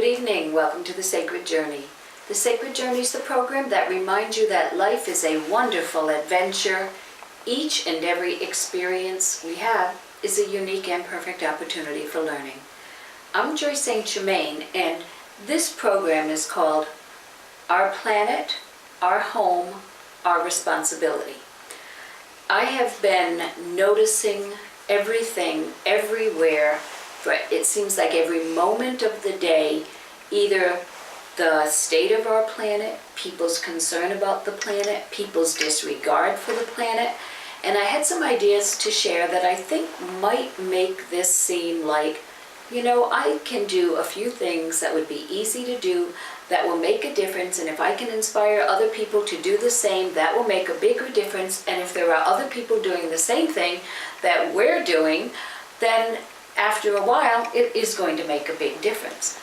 Good evening. Welcome to The Sacred Journey. The Sacred Journey is the program that reminds you that life is a wonderful adventure. Each and every experience we have is a unique and perfect opportunity for learning. I'm Joyce St. Germaine, and this program is called Our Planet, Our Home, Our Responsibility. I have been noticing everything, everywhere, for it seems like every moment of the day, either the state of our planet, people's concern about the planet, people's disregard for the planet, and I had some ideas to share that I think might make this seem like, I can do a few things that would be easy to do, that will make a difference, and if I can inspire other people to do the same, that will make a bigger difference, and if there are other people doing the same thing that we're doing, then after a while, it is going to make a big difference.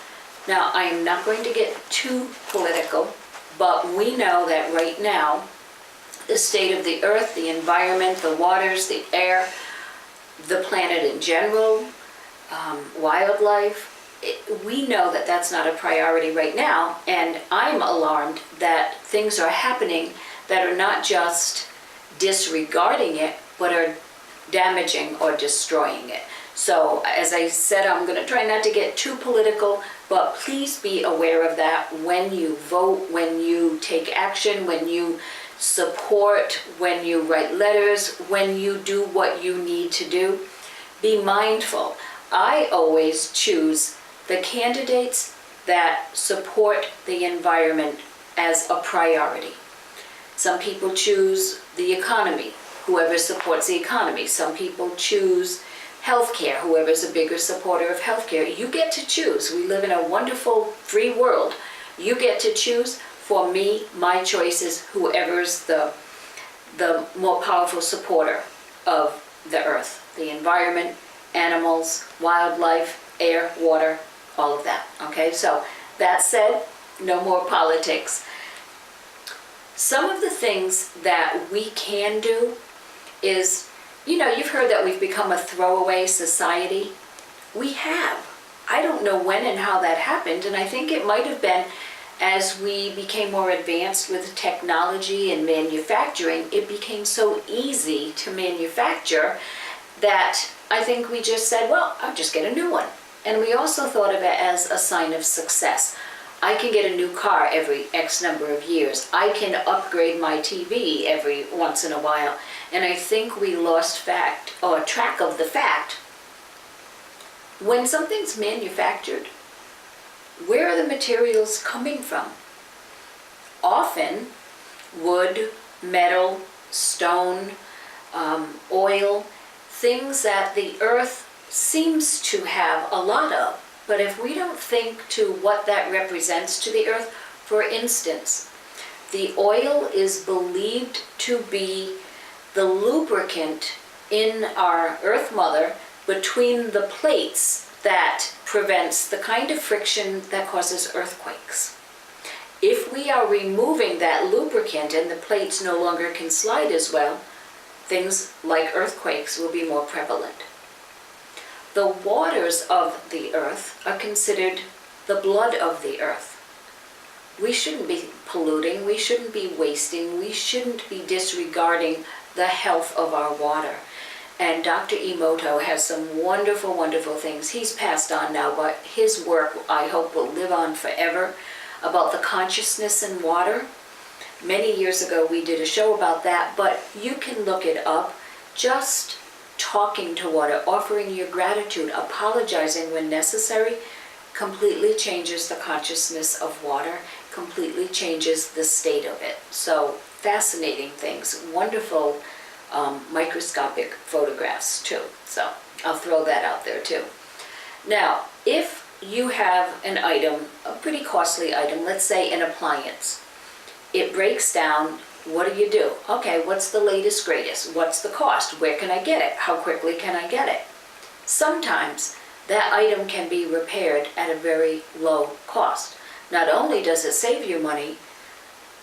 Now, I am not going to get too political, but we know that right now, the state of the earth, the environment, the waters, the air, the planet in general, wildlife, we know that that's not a priority right now, and I'm alarmed that things are happening that are not just disregarding it, but are damaging or destroying it. So, as I said, I'm going to try not to get too political, but please be aware of that when you vote, when you take action, when you support, when you write letters, when you do what you need to do. Be mindful. I always choose the candidates that support the environment as a priority. Some people choose the economy, whoever supports the economy. Some people choose healthcare, whoever's a bigger supporter of healthcare. You get to choose. We live in a wonderful free world. You get to choose. For me, my choice is whoever's the more powerful supporter of the earth, the environment, animals, wildlife, air, water, all of that. Okay, so that said, no more politics. Some of the things that we can do is, you've heard that we've become a throwaway society. We have. I don't know when and how that happened, and I think it might have been as we became more advanced with technology and manufacturing, it became so easy to manufacture that I think we just said, well, I'll just get a new one. And we also thought of it as a sign of success. I can get a new car every X number of years. I can upgrade my TV every once in a while. And I think we lost track of the fact, when something's manufactured, where are the materials coming from? Often, wood, metal, stone, oil, things that the earth seems to have a lot of. But if we don't think to what that represents to the earth, for instance, the oil is believed to be the lubricant in our Earth Mother between the plates that prevents the kind of friction that causes earthquakes. If we are removing that lubricant and the plates no longer can slide as well, things like earthquakes will be more prevalent. The waters of the earth are considered the blood of the earth. We shouldn't be polluting, we shouldn't be wasting, we shouldn't be disregarding the health of our water. And Dr. Emoto has some wonderful, wonderful things. He's passed on now, but his work, I hope, will live on forever, about the consciousness in water. Many years ago, we did a show about that, but you can look it up. Just talking to water, offering your gratitude, apologizing when necessary, completely changes the consciousness of water, completely changes the state of it. So, fascinating things, wonderful microscopic photographs too. So I'll throw that out there too. Now, if you have an item, a pretty costly item, let's say an appliance, it breaks down, what do? Okay, what's the latest, greatest? What's the cost? Where can I get it? How quickly can I get it? Sometimes that item can be repaired at a very low cost. Not only does it save you money,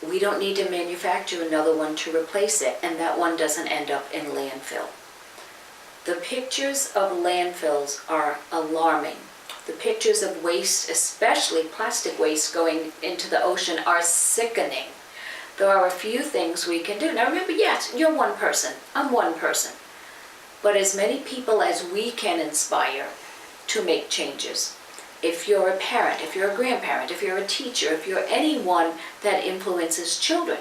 we don't need to manufacture another one to replace it, and that one doesn't end up in landfill. The pictures of landfills are alarming. The pictures of waste, especially plastic waste going into the ocean, are sickening. There are a few things we can do. Now remember, yes, you're one person, I'm one person. But as many people as we can inspire to make changes. If you're a parent, if you're a grandparent, if you're a teacher, if you're anyone that influences children,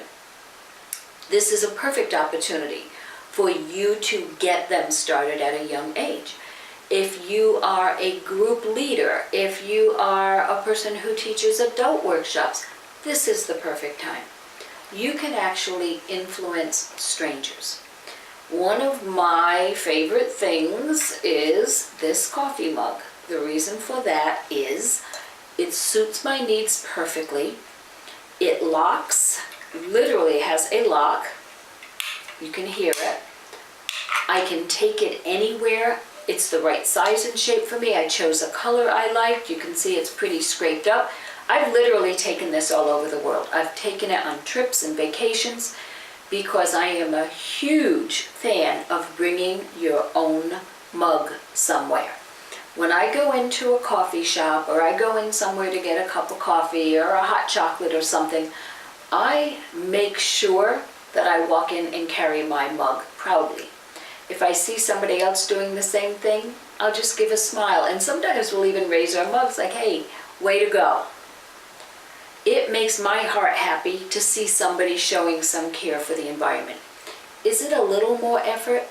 this is a perfect opportunity for you to get them started at a young age. If you are a group leader, if you are a person who teaches adult workshops, this is the perfect time. You can actually influence strangers. One of my favorite things is this coffee mug. The reason for that is it suits my needs perfectly. It locks, literally has a lock. You can hear it. I can take it anywhere. It's the right size and shape for me. I chose a color I liked. You can see it's pretty scraped up. I've literally taken this all over the world. I've taken it on trips and vacations because I am a huge fan of bringing your own mug somewhere. When I go into a coffee shop or I go in somewhere to get a cup of coffee or a hot chocolate or something, I make sure that I walk in and carry my mug proudly. If I see somebody else doing the same thing, I'll just give a smile. And sometimes we'll even raise our mugs like, hey, way to go. It makes my heart happy to see somebody showing some care for the environment. Is it a little more effort?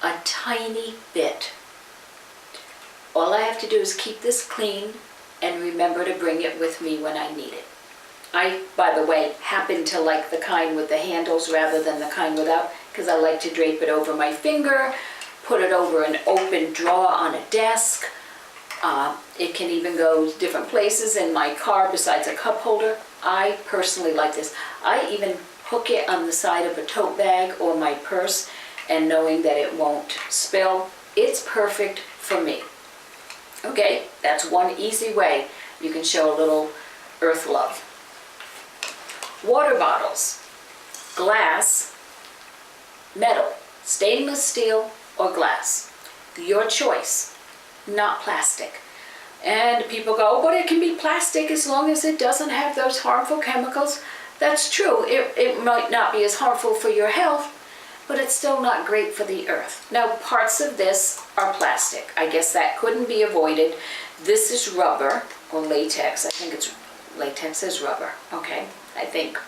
A tiny bit. All I have to do is keep this clean and remember to bring it with me when I need it. I, by the way, happen to like the kind with the handles rather than the kind without, because I like to drape it over my finger, put it over an open drawer on a desk. It can even go different places in my car besides a cup holder. I personally like this. I even hook it on the side of a tote bag or my purse, and knowing that it won't spill. It's perfect for me. Okay, that's one easy way you can show a little earth love. Water bottles, glass, metal, stainless steel, or glass. Your choice, not plastic. And people go, but it can be plastic as long as it doesn't have those harmful chemicals. That's true. It might not be as harmful for your health, but it's still not great for the earth. Now, parts of this are plastic. I guess that couldn't be avoided. This is rubber or latex. I think it's latex is rubber. Okay, I think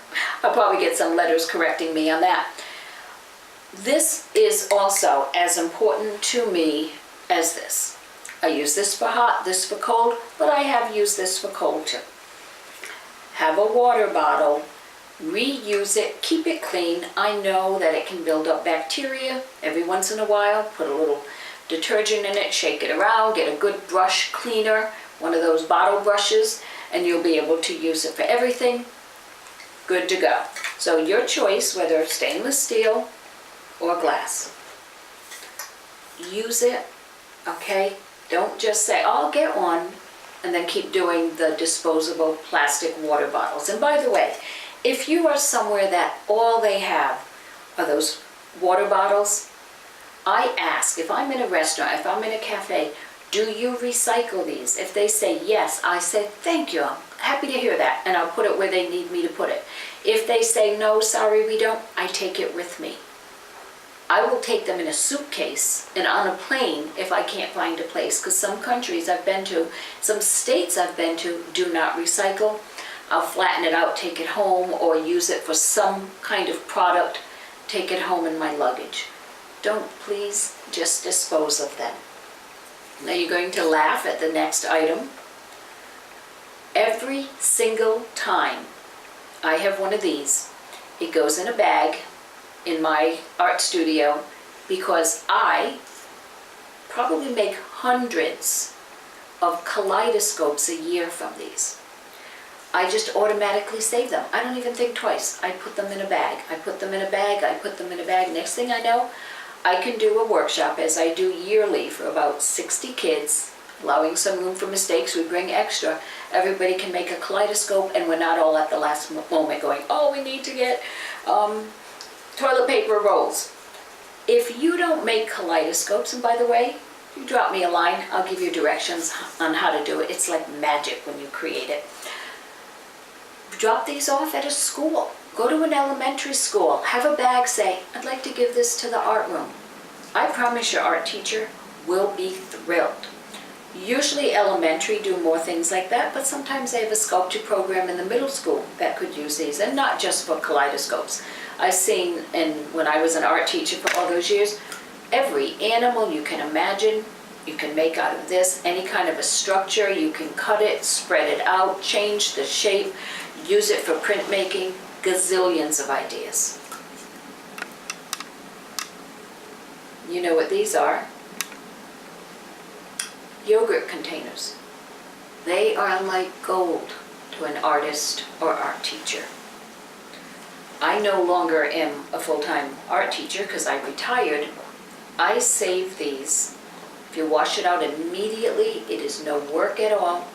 I'll probably get some letters correcting me on that. This is also as important to me as this. I use this for hot, this for cold, but I have used this for cold too. Have a water bottle, reuse it, keep it clean. I know that it can build up bacteria every once in a while. Put a little detergent in it, shake it around, get a good brush cleaner, one of those bottle brushes, and you'll be able to use it for everything. Good to go. So your choice, whether stainless steel or glass. Use it, okay? Don't just say, oh, I'll get one, and then keep doing the disposable plastic water bottles. And by the way, if you are somewhere that all they have are those water bottles, I ask, if I'm in a restaurant, if I'm in a cafe, do you recycle these? If they say yes, I say, thank you, I'm happy to hear that, and I'll put it where they need me to put it. If they say no, sorry, we don't, I take it with me. I will take them in a suitcase and on a plane if I can't find a place, because some countries I've been to, some states I've been to, do not recycle. I'll flatten it out, take it home, or use it for some kind of product, take it home in my luggage. Don't please just dispose of them. Now you're going to laugh at the next item. Every single time I have one of these, it goes in a bag in my art studio, because I probably make hundreds of kaleidoscopes a year from these. I just automatically save them. I don't even think twice. I put them in a bag. I put them in a bag. I put them in a bag. Next thing I know, I can do a workshop, as I do yearly, for about 60 kids, allowing some room for mistakes. We bring extra. Everybody can make a kaleidoscope, and we're not all at the last moment going, oh, we need to get toilet paper rolls. If you don't make kaleidoscopes, and by the way, You drop me a line, I'll give you directions on how to do it. It's like magic when you create it. Drop these off at a school. Go to an elementary school. Have a bag, say, I'd like to give this to the art room. I promise your art teacher will be thrilled. Usually elementary do more things like that, but sometimes they have a sculpture program in the middle school that could use these, and not just for kaleidoscopes. I've seen, and when I was an art teacher for all those years, every animal you can imagine, you can make out of this, any kind of a structure, you can cut it, spread it out, change the shape, use it for printmaking, gazillions of ideas. You know what these are? Yogurt containers. They are like gold to an artist or art teacher. I no longer am a full-time art teacher because I retired. I save these. If you wash it out immediately, it is no work at all.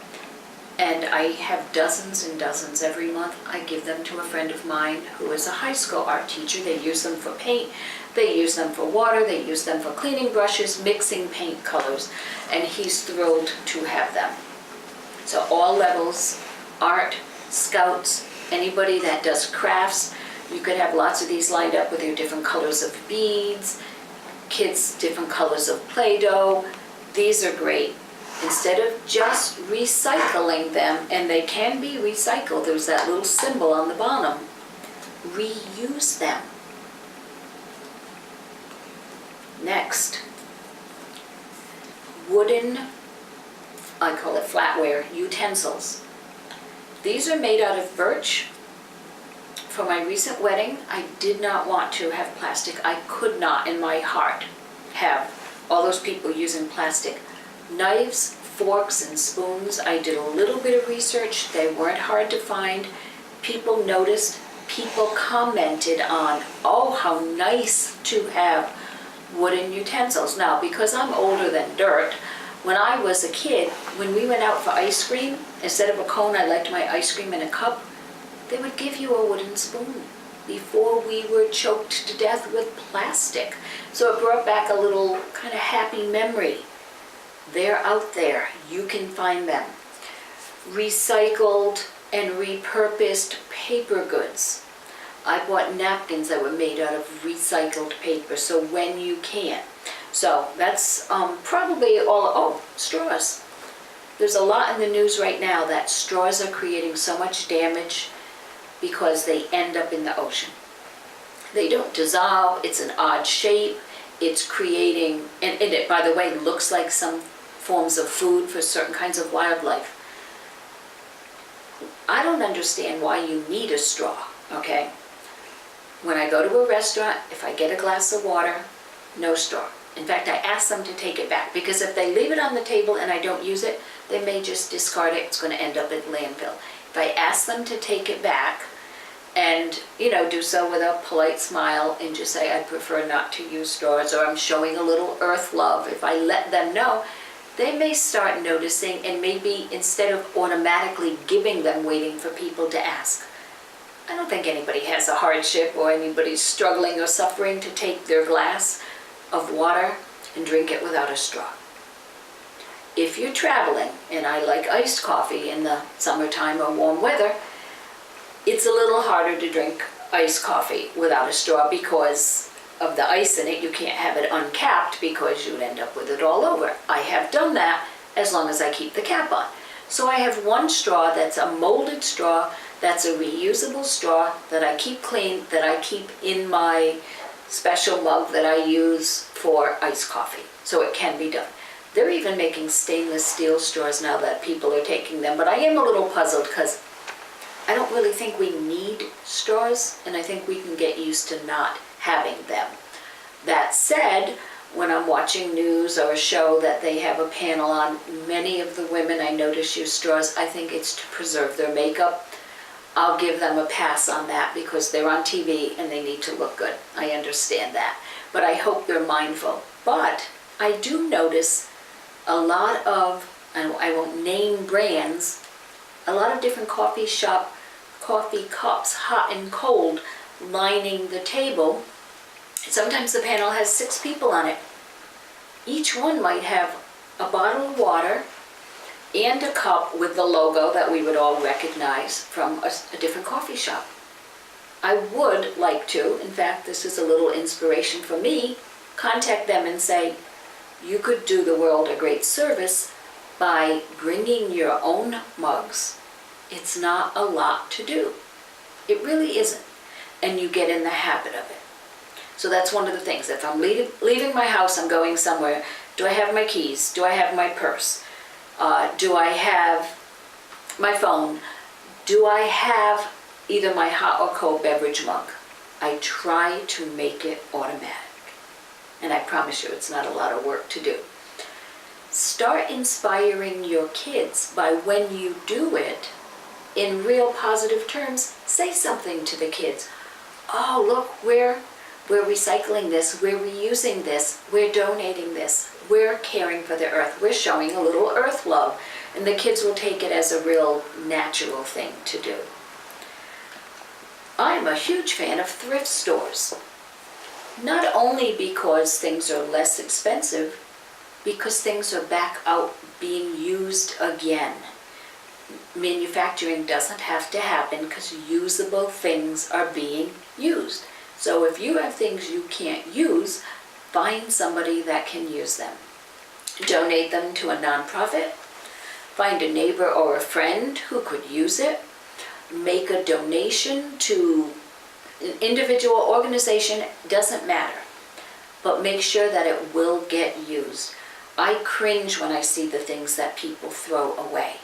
And I have dozens and dozens every month. I give them to a friend of mine who is a high school art teacher. They use them for paint, they use them for water, they use them for cleaning brushes, mixing paint colors, and he's thrilled to have them. So all levels, art, scouts, anybody that does crafts, you could have lots of these lined up with your different colors of beads, kids' different colors of Play-Doh. These are great. Instead of just recycling them, and they can be recycled, there's that little symbol on the bottom, reuse them. Next, wooden, I call it flatware, utensils. These are made out of birch. For my recent wedding, I did not want to have plastic. I could not in my heart have all those people using plastic. Knives, forks, and spoons, I did a little bit of research. They weren't hard to find. People noticed, people commented on, oh, how nice to have wooden utensils. Now, because I'm older than dirt, when I was a kid, when we went out for ice cream, instead of a cone, I liked my ice cream in a cup, they would give you a wooden spoon before we were choked to death with plastic. So it brought back a little kind of happy memory. They're out there. You can find them. Recycled and repurposed paper goods. I bought napkins that were made out of recycled paper, so when you can. So that's probably all. Oh, straws. There's a lot in the news right now that straws are creating so much damage because they end up in the ocean. They don't dissolve. It's an odd shape. It's creating, and it, by the way, looks like some forms of food for certain kinds of wildlife. I don't understand why you need a straw, okay? When I go to a restaurant, if I get a glass of water, no straw. In fact, I ask them to take it back, because if they leave it on the table and I don't use it, they may just discard it. It's going to end up in landfill. If I ask them to take it back and, you know, do so with a polite smile and just say, I'd prefer not to use straws, or I'm showing a little earth love, if I let them know, they may start noticing, and maybe instead of automatically giving them, waiting for people to ask. I don't think anybody has a hardship or anybody's struggling or suffering to take their glass of water and drink it without a straw. If you're traveling, and I like iced coffee in the summertime or warm weather, it's a little harder to drink iced coffee without a straw because of the ice in it. You can't have it uncapped because you'd end up with it all over. I have done that as long as I keep the cap on. So I have one straw that's a molded straw, that's a reusable straw that I keep clean, that I keep in my special mug that I use for iced coffee. So it can be done. They're even making stainless steel straws now that people are taking them, but I am a little puzzled because I don't really think we need straws, and I think we can get used to not having them. That said, when I'm watching news or a show that they have a panel on, many of the women I notice use straws. I think it's to preserve their makeup. I'll give them a pass on that because they're on TV and they need to look good. I understand that. But I hope they're mindful. But I do notice a lot of, and I won't name brands, a lot of different coffee shop coffee cups, hot and cold, lining the table. Sometimes the panel has 6 people on it. Each one might have a bottle of water and a cup with the logo that we would all recognize from a different coffee shop. I would like to, in fact, this is a little inspiration for me, contact them and say, you could do the world a great service by bringing your own mugs. It's not a lot to do. It really isn't. And you get in the habit of it. So that's one of the things. If I'm leaving my house, I'm going somewhere, do I have my keys? Do I have my purse? Do I have my phone? Do I have either my hot or cold beverage mug? I try to make it automatic. And I promise you, it's not a lot of work to do. Start inspiring your kids by when you do it, in real positive terms, say something to the kids. Oh, look, we're recycling this, we're reusing this, we're donating this, we're caring for the earth, we're showing a little earth love. And the kids will take it as a real natural thing to do. I'm a huge fan of thrift stores. Not only because things are less expensive, because things are back out being used again. Manufacturing doesn't have to happen because usable things are being used. So if you have things you can't use, find somebody that can use them. Donate them to a nonprofit. Find a neighbor or a friend who could use it. Make a donation to an individual organization, doesn't matter. But make sure that it will get used. I cringe when I see the things that people throw away.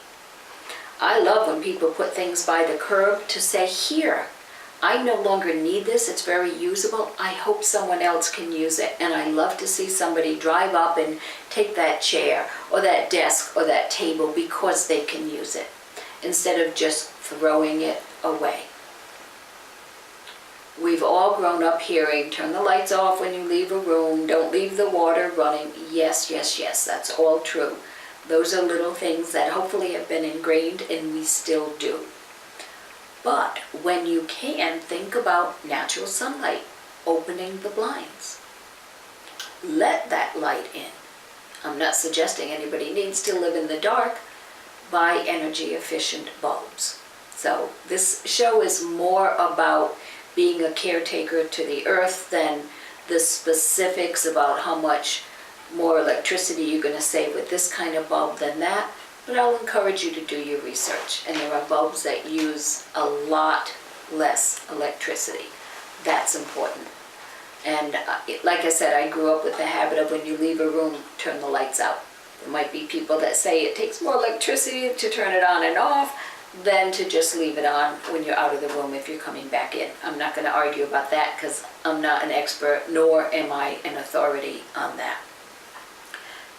I love when people put things by the curb to say, here, I no longer need this, it's very usable, I hope someone else can use it. And I love to see somebody drive up and take that chair or that desk or that table because they can use it, instead of just throwing it away. We've all grown up hearing, turn the lights off when you leave a room, don't leave the water running. Yes, yes, yes, that's all true. Those are little things that hopefully have been ingrained and we still do. But when you can, think about natural sunlight, opening the blinds. Let that light in. I'm not suggesting anybody needs to live in the dark. Buy energy efficient bulbs. So this show is more about being a caretaker to the earth than the specifics about how much more electricity you're going to save with this kind of bulb than that. But I'll encourage you to do your research. And there are bulbs that use a lot less electricity. That's important. And like I said, I grew up with the habit of when you leave a room, turn the lights out. There might be people that say it takes more electricity to turn it on and off than to just leave it on when you're out of the room if you're coming back in. I'm not going to argue about that because I'm not an expert, nor am I an authority on that.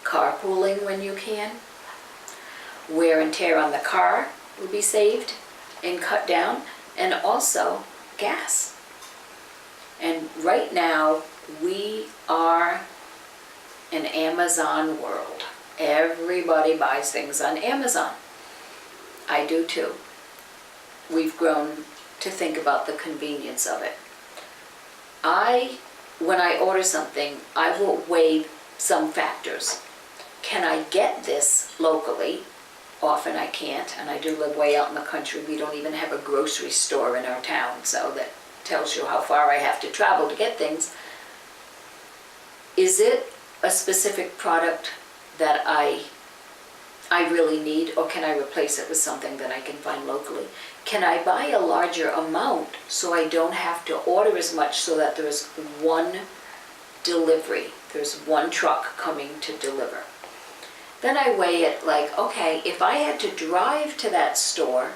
Carpooling when you can. Wear and tear on the car will be saved and cut down, and also gas. And right now we are an Amazon world. Everybody buys things on Amazon. I do too. We've grown to think about the convenience of it. When I order something, I will weigh some factors. Can I get this locally? Often I can't, and I do live way out in the country. We don't even have a grocery store in our town, so that tells you how far I have to travel to get things. Is it a specific product that I really need, or can I replace it with something that I can find locally? Can I buy a larger amount so I don't have to order as much, so that there's one delivery, there's one truck coming to deliver? Then I weigh it like, okay, if I had to drive to that store,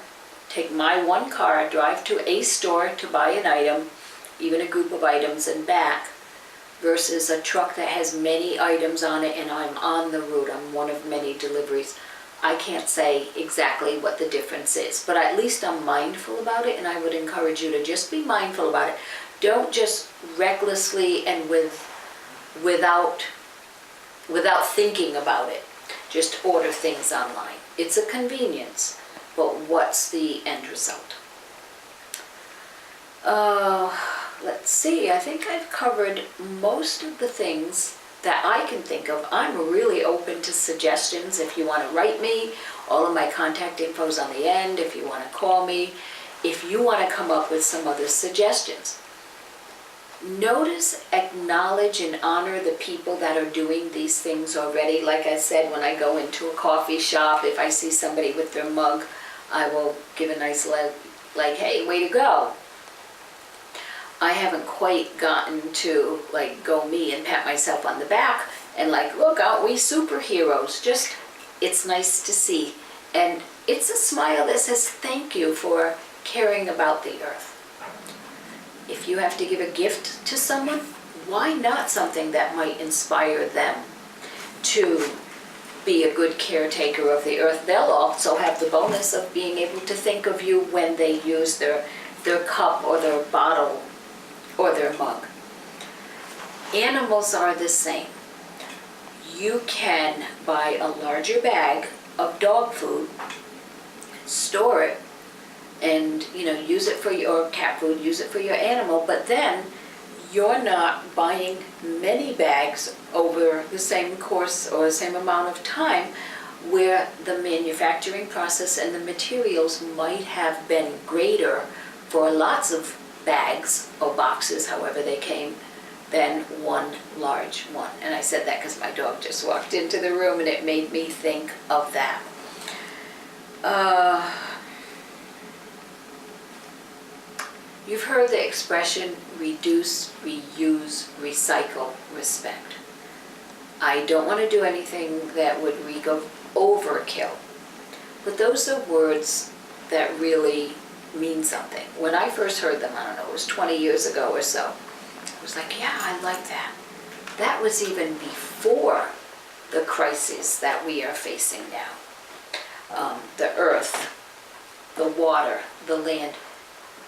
take my one car, drive to a store to buy an item, even a group of items and back, versus a truck that has many items on it and I'm on the route, I'm one of many deliveries, I can't say exactly what the difference is, but at least I'm mindful about it, and I would encourage you to just be mindful about it. Don't just recklessly and without thinking about it, just order things online. It's a convenience, but what's the end result? Let's see, I think I've covered most of the things that I can think of. I'm really open to suggestions. If you want to write me, all of my contact info is on the end. If you want to call me, if you want to come up with some other suggestions. Notice, acknowledge, and honor the people that are doing these things already. Like I said, when I go into a coffee shop, if I see somebody with their mug, I will give a nice like, hey, way to go. I haven't quite gotten to like go me and pat myself on the back and like, look, aren't we superheroes? Just, it's nice to see. And it's a smile that says thank you for caring about the earth. If you have to give a gift to someone, why not something that might inspire them to be a good caretaker of the earth? They'll also have the bonus of being able to think of you when they use their cup or their bottle or their mug. Animals are the same. You can buy a larger bag of dog food, store it, and use it for your cat food, use it for your animal, but then you're not buying many bags over the same course or the same amount of time, where the manufacturing process and the materials might have been greater for lots of bags or boxes, however they came, than one large one. And I said that because my dog just walked into the room and it made me think of that. You've heard the expression, reduce, reuse, recycle, respect. I don't want to do anything that would go overkill. But those are words that really mean something. When I first heard them, I don't know, it was 20 years ago or so, I was like, yeah, I like that. That was even before the crises that we are facing now. The earth, the water, the land.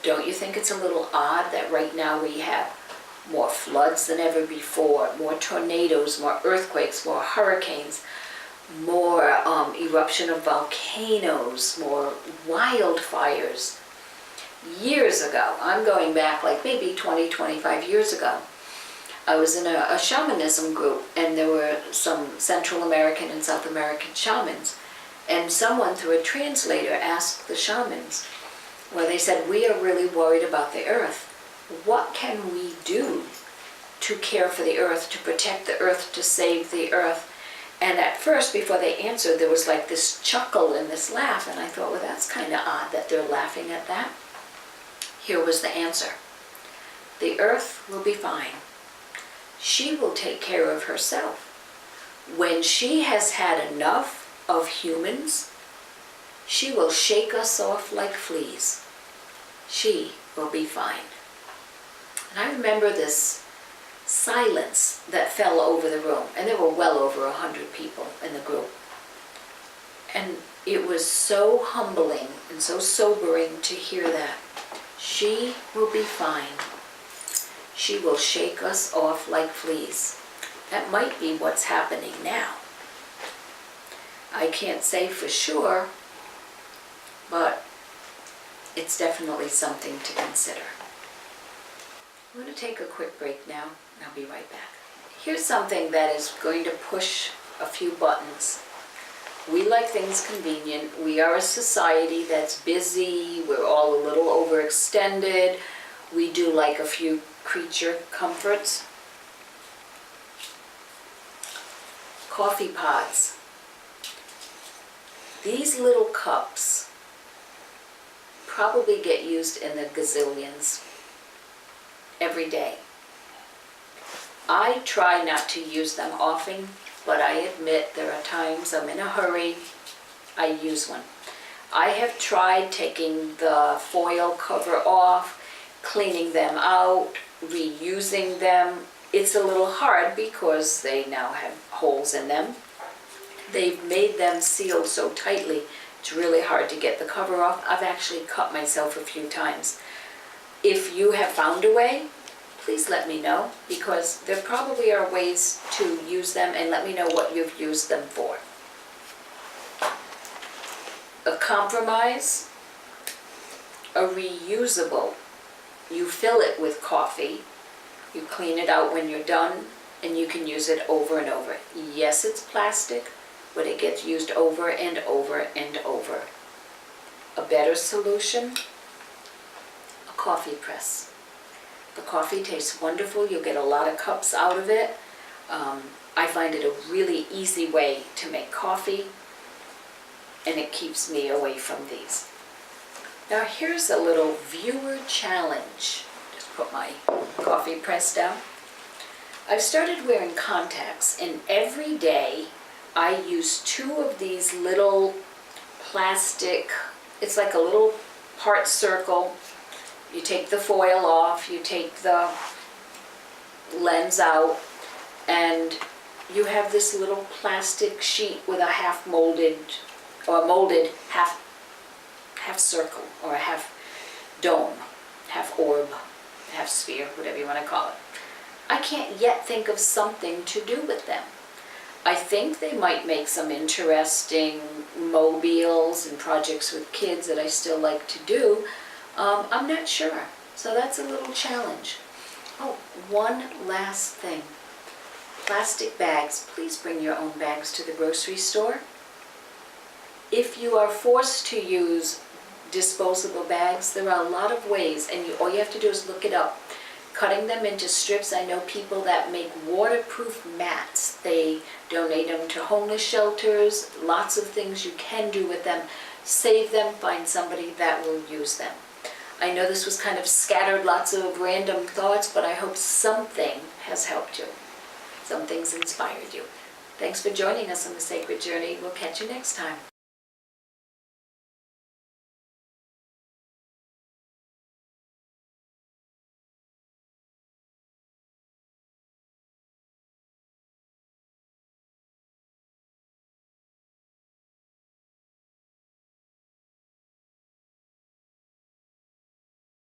Don't you think it's a little odd that right now we have more floods than ever before, more tornadoes, more earthquakes, more hurricanes, more eruption of volcanoes, more wildfires? Years ago, I'm going back like maybe 20, 25 years ago, I was in a shamanism group, and there were some Central American and South American shamans, and someone through a translator asked the shamans, well, they said, we are really worried about the earth. What can we do to care for the earth, to protect the earth, to save the earth? And at first, before they answered, there was like this chuckle and this laugh, and I thought, well, that's kind of odd that they're laughing at that. Here was the answer. The earth will be fine. She will take care of herself. When she has had enough of humans, she will shake us off like fleas. She will be fine. And I remember this silence that fell over the room, and there were well over 100 people in the group. And it was so humbling and so sobering to hear that. She will be fine. She will shake us off like fleas. That might be what's happening now. I can't say for sure, but it's definitely something to consider. I'm going to take a quick break now, and I'll be right back. Here's something that is going to push a few buttons. We like things convenient. We are a society that's busy. We're all a little overextended. We do like a few creature comforts. Coffee pods. These little cups probably get used in the gazillions every day. I try not to use them often, but I admit there are times I'm in a hurry, I use one. I have tried taking the foil cover off, cleaning them out, reusing them. It's a little hard because they now have holes in them. They've made them sealed so tightly, it's really hard to get the cover off. I've actually cut myself a few times. If you have found a way, please let me know, because there probably are ways to use them, and let me know what you've used them for. A compromise, a reusable. You fill it with coffee, you clean it out when you're done, and you can use it over and over. Yes, it's plastic, but it gets used over and over and over. A better solution, a coffee press. The coffee tastes wonderful. You'll get a lot of cups out of it. I find it a really easy way to make coffee, and it keeps me away from these. Now here's a little viewer challenge. Just put my coffee press down. I've started wearing contacts, and every day I use 2 of these little plastic, it's like a little heart circle. You take the foil off, you take the lens out, and you have this little plastic sheet with a half molded or molded half circle or a half dome, half orb, half sphere, whatever you want to call it. I can't yet think of something to do with them. I think they might make some interesting mobiles and projects with kids that I still like to do. I'm not sure. So that's a little challenge. Oh, one last thing. Plastic bags. Please bring your own bags to the grocery store. If you are forced to use disposable bags, there are a lot of ways, and all you have to do is look it up. Cutting them into strips. I know people that make waterproof mats. They donate them to homeless shelters. Lots of things you can do with them. Save them, find somebody that will use them. I know this was kind of scattered, lots of random thoughts, but I hope something has helped you. Something's inspired you. Thanks for joining us on the Sacred Journey. We'll catch you next time.